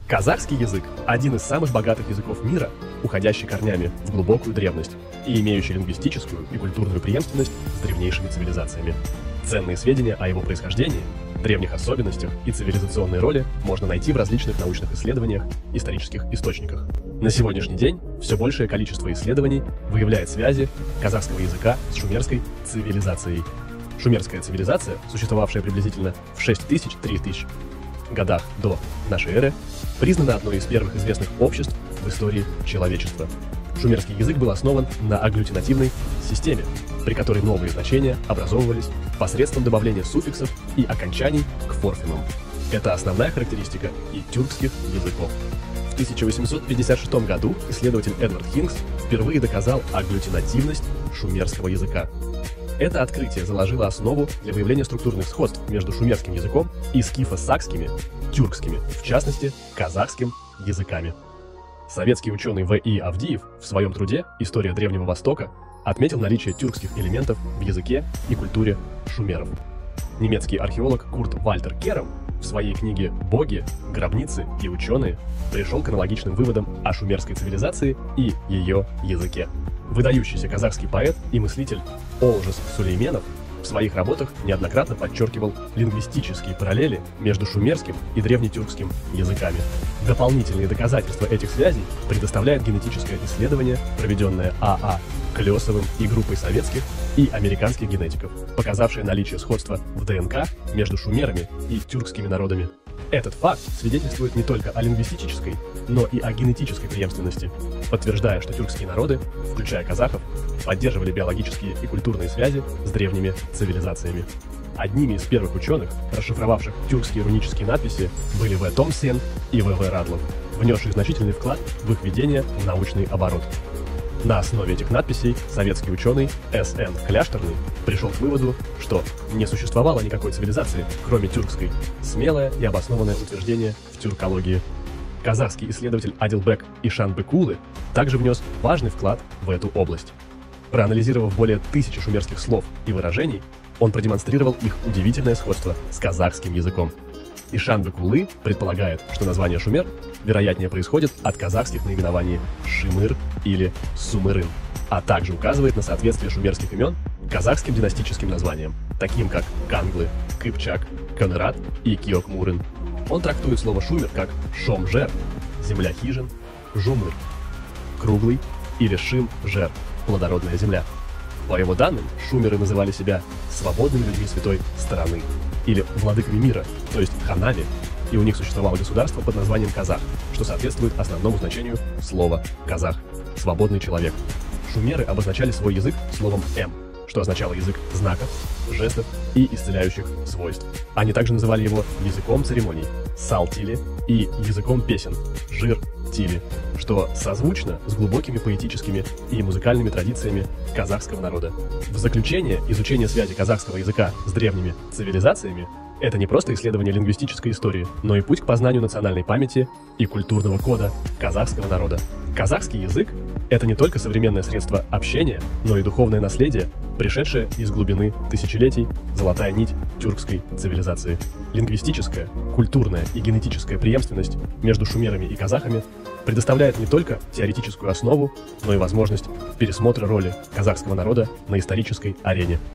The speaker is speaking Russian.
Казахский язык – один из самых богатых языков мира, уходящий корнями в глубокую древность и имеющий лингвистическую и культурную преемственность с древнейшими цивилизациями. Ценные сведения о его происхождении, древних особенностях и цивилизационной роли можно найти в различных научных исследованиях, исторических источниках. На сегодняшний день все большее количество исследований выявляет связи казахского языка с шумерской цивилизацией. Шумерская цивилизация, существовавшая приблизительно в 6000-3000 годах до нашей эры, признана одной из первых известных обществ в истории человечества. Шумерский язык был основан на агглютинативной системе, при которой новые значения образовывались посредством добавления суффиксов и окончаний к форфемам. Это основная характеристика и тюркских языков. В 1856 году исследователь Эдвард Хингс впервые доказал агглютинативность шумерского языка. Это открытие заложило основу для выявления структурных сходств между шумерским языком и скифо-сакскими, тюркскими, в частности, казахским языками. Советский ученый В.И. Авдеев в своем труде «История Древнего Востока» отметил наличие тюркских элементов в языке и культуре шумеров. Немецкий археолог Курт Вальтер Керам в своей книге «Боги, гробницы и ученые» пришел к аналогичным выводам о шумерской цивилизации и ее языке. Выдающийся казахский поэт и мыслитель Олжас Сулейменов в своих работах неоднократно подчеркивал лингвистические параллели между шумерским и древнетюркским языками. Дополнительные доказательства этих связей предоставляет генетическое исследование, проведенное А.А. Клёсовым и группой советских и американских генетиков, показавшее наличие сходства в ДНК между шумерами и тюркскими народами. Этот факт свидетельствует не только о лингвистической, но и о генетической преемственности, подтверждая, что тюркские народы, включая казахов, поддерживали биологические и культурные связи с древними цивилизациями. Одними из первых ученых, расшифровавших тюркские рунические надписи, были В. Томсен и В.В. Радлов, внесшие значительный вклад в их введение в научный оборот. На основе этих надписей советский ученый С.Н. Кляшторный пришел к выводу, что не существовало никакой цивилизации, кроме тюркской. Смелое и обоснованное утверждение в тюркологии. Казахский исследователь Адилбек Ишанбекулы также внес важный вклад в эту область. Проанализировав более 1000 шумерских слов и выражений, он продемонстрировал их удивительное сходство с казахским языком. Ишанбекулы предполагает, что название шумер вероятнее происходит от казахских наименований Шимыр или Сумырын, а также указывает на соответствие шумерских имен казахским династическим названиям, таким как Канглы, Кыпчак, Конырат и Киокмурын. Он трактует слово «шумер» как «шом-жер» – земля хижин, «жумыр» – круглый или «шим-жер» – плодородная земля. По его данным, шумеры называли себя свободными людьми святой стороны или владыками мира, то есть ханами, и у них существовало государство под названием Казах, что соответствует основному значению слова «казах» – свободный человек. Шумеры обозначали свой язык словом «эм», что означало язык знаков, жестов и исцеляющих свойств. Они также называли его языком церемоний – сал-тили, и языком песен – жир-тили, что созвучно с глубокими поэтическими и музыкальными традициями казахского народа. В заключение, изучение связи казахского языка с древними цивилизациями – это не просто исследование лингвистической истории, но и путь к познанию национальной памяти и культурного кода казахского народа. Казахский язык – это не только современное средство общения, но и духовное наследие, пришедшее из глубины тысячелетий, золотая нить тюркской цивилизации. Лингвистическая, культурная и генетическая преемственность между шумерами и казахами предоставляет не только теоретическую основу, но и возможность пересмотра роли казахского народа на исторической арене.